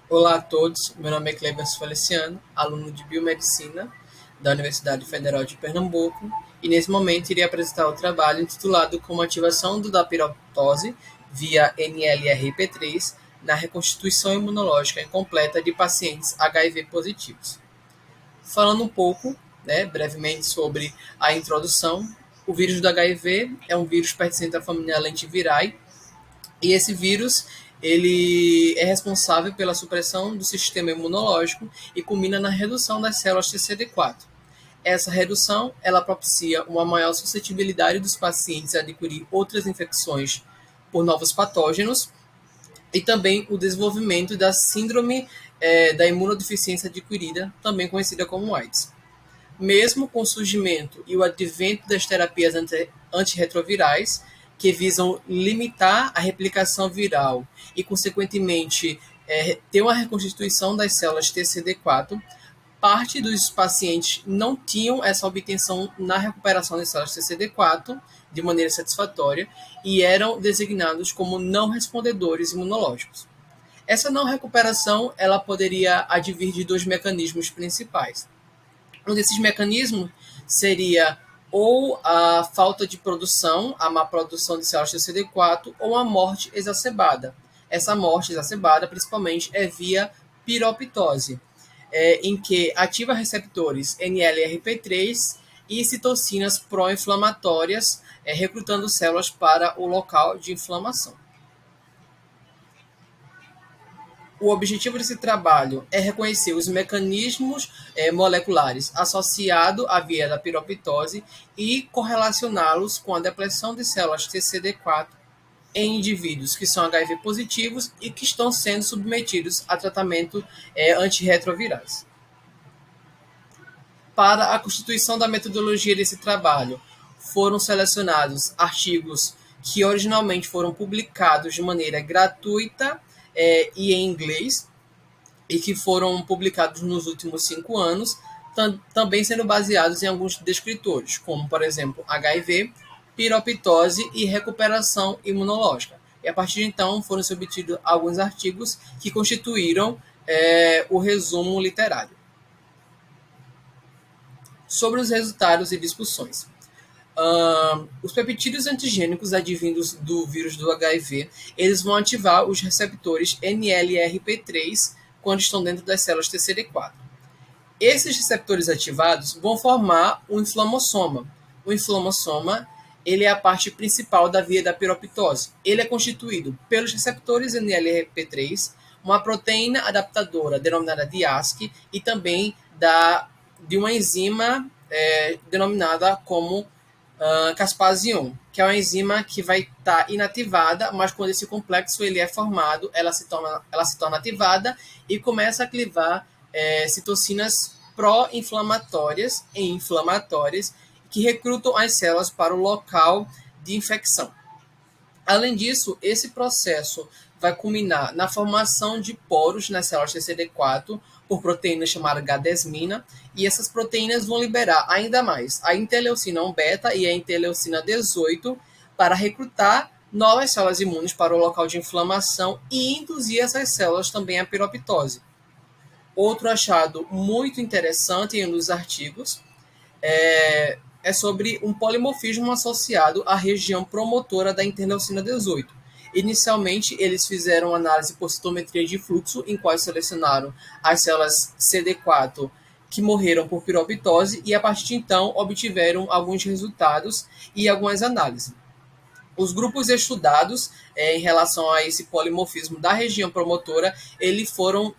Olá a todos, meu nome é Cleberson Feliciano, aluno de Biomedicina da Universidade Federal de Pernambuco, e nesse momento irei apresentar o trabalho intitulado Como ativação do dapiroptose via NLRP3 na reconstituição imunológica incompleta de pacientes HIV positivos. Falando um pouco, brevemente sobre a introdução, o vírus do HIV é um vírus pertencente à família lentivirais e esse vírus ele é responsável pela supressão do sistema imunológico e culmina na redução das células TCD4. Essa redução ela propicia uma maior suscetibilidade dos pacientes a adquirir outras infecções por novos patógenos e também o desenvolvimento da síndrome da imunodeficiência adquirida, também conhecida como AIDS. Mesmo com o surgimento e o advento das terapias antirretrovirais, que visam limitar a replicação viral e, consequentemente, ter uma reconstituição das células TCD4, parte dos pacientes não tinham essa obtenção na recuperação das células TCD4 de maneira satisfatória e eram designados como não respondedores imunológicos. Essa não recuperação ela poderia advir de dois mecanismos principais. Um desses mecanismos seria ou a falta de produção, a má produção de células TCD4, ou a morte exacerbada. Essa morte exacerbada, principalmente, é via piroptose, em que ativa receptores NLRP3 e citocinas pró-inflamatórias, recrutando células para o local de inflamação. O objetivo desse trabalho é reconhecer os mecanismos moleculares associados à via da piroptose e correlacioná-los com a depressão de células TCD4 em indivíduos que são HIV positivos e que estão sendo submetidos a tratamento antirretrovirais. Para a constituição da metodologia desse trabalho, foram selecionados artigos que originalmente foram publicados de maneira gratuita e em inglês, e que foram publicados nos últimos 5 anos, também sendo baseados em alguns descritores, como, por exemplo, HIV, piroptose e recuperação imunológica. E a partir de então foram submetidos alguns artigos que constituíram o resumo literário. Sobre os resultados e discussões. Os peptídeos antigênicos advindos do vírus do HIV, eles vão ativar os receptores NLRP3 quando estão dentro das células TCD4. Esses receptores ativados vão formar um inflamossoma. O inflamossoma ele é a parte principal da via da piroptose. Ele é constituído pelos receptores NLRP3, uma proteína adaptadora denominada DIASC e também de uma enzima denominada como caspase-1, que é uma enzima que vai estar inativada, mas quando esse complexo ele é formado, ela se torna ativada e começa a clivar citocinas pró-inflamatórias e inflamatórias que recrutam as células para o local de infecção. Além disso, esse processo vai culminar na formação de poros nas células TCD4 por proteína chamada gadesmina, e essas proteínas vão liberar ainda mais a interleucina 1 beta e a interleucina 18 para recrutar novas células imunes para o local de inflamação e induzir essas células também à piroptose. Outro achado muito interessante em um dos artigos é sobre um polimorfismo associado à região promotora da interleucina 18. Inicialmente, eles fizeram análise por citometria de fluxo, em qual selecionaram as células CD4 que morreram por piroptose e, a partir de então, obtiveram alguns resultados e algumas análises. Os grupos estudados em relação a esse polimorfismo da região promotora, eles foram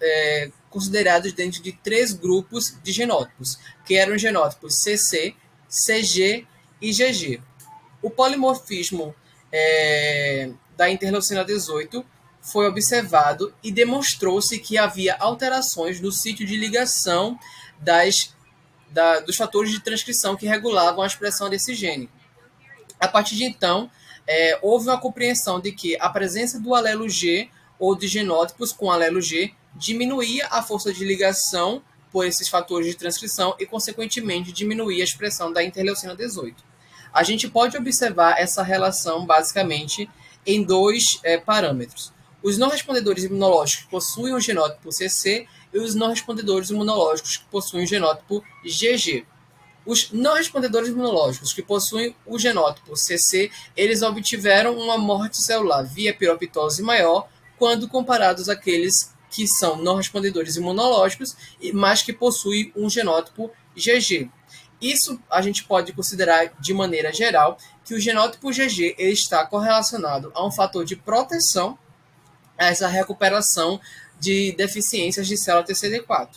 considerados dentro de 3 grupos de genótipos, que eram os genótipos CC, CG e GG. O polimorfismo da interleucina 18 foi observado e demonstrou-se que havia alterações no sítio de ligação dos fatores de transcrição que regulavam a expressão desse gene. A partir de então, houve uma compreensão de que a presença do alelo G ou de genótipos com alelo G diminuía a força de ligação por esses fatores de transcrição e, consequentemente, diminuía a expressão da interleucina 18. A gente pode observar essa relação, basicamente, em 2 parâmetros. os não respondedores imunológicos que possuem o genótipo CC e os não respondedores imunológicos que possuem o genótipo GG. Os não respondedores imunológicos que possuem o genótipo CC, eles obtiveram uma morte celular via piroptose maior quando comparados àqueles que são não respondedores imunológicos, mas que possuem um genótipo GG. Isso a gente pode considerar de maneira geral que o genótipo GG ele está correlacionado a um fator de proteção a essa recuperação de deficiências de célula TCD4.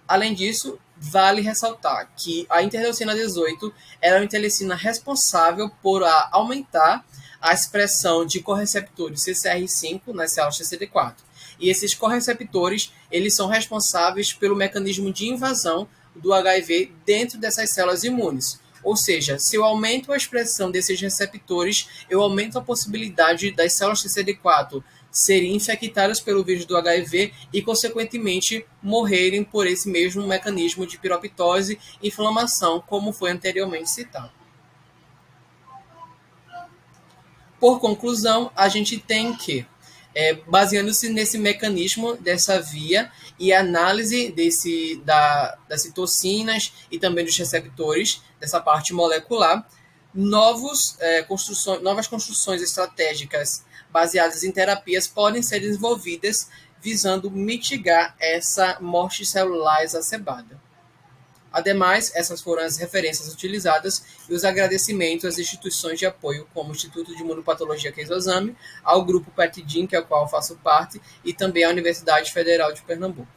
Além disso, vale ressaltar que a interleucina 18 é uma interleucina responsável por aumentar a expressão de correceptores CCR5 nas células TCD4. E esses correceptores, eles são responsáveis pelo mecanismo de invasão do HIV dentro dessas células imunes. Ou seja, se eu aumento a expressão desses receptores, eu aumento a possibilidade das células TCD4 serem infectadas pelo vírus do HIV e, consequentemente, morrerem por esse mesmo mecanismo de piroptose e inflamação, como foi anteriormente citado. Por conclusão, a gente tem que, baseando-se nesse mecanismo, dessa via e análise das citocinas e também dos receptores, dessa parte molecular, novas construções estratégicas baseadas em terapias podem ser desenvolvidas visando mitigar essa morte celular exacerbada. Ademais, essas foram as referências utilizadas e os agradecimentos às instituições de apoio, como o Instituto de Imunopatologia Keizo-Osamu, ao grupo PETDIM, que é o qual eu faço parte, e também à Universidade Federal de Pernambuco.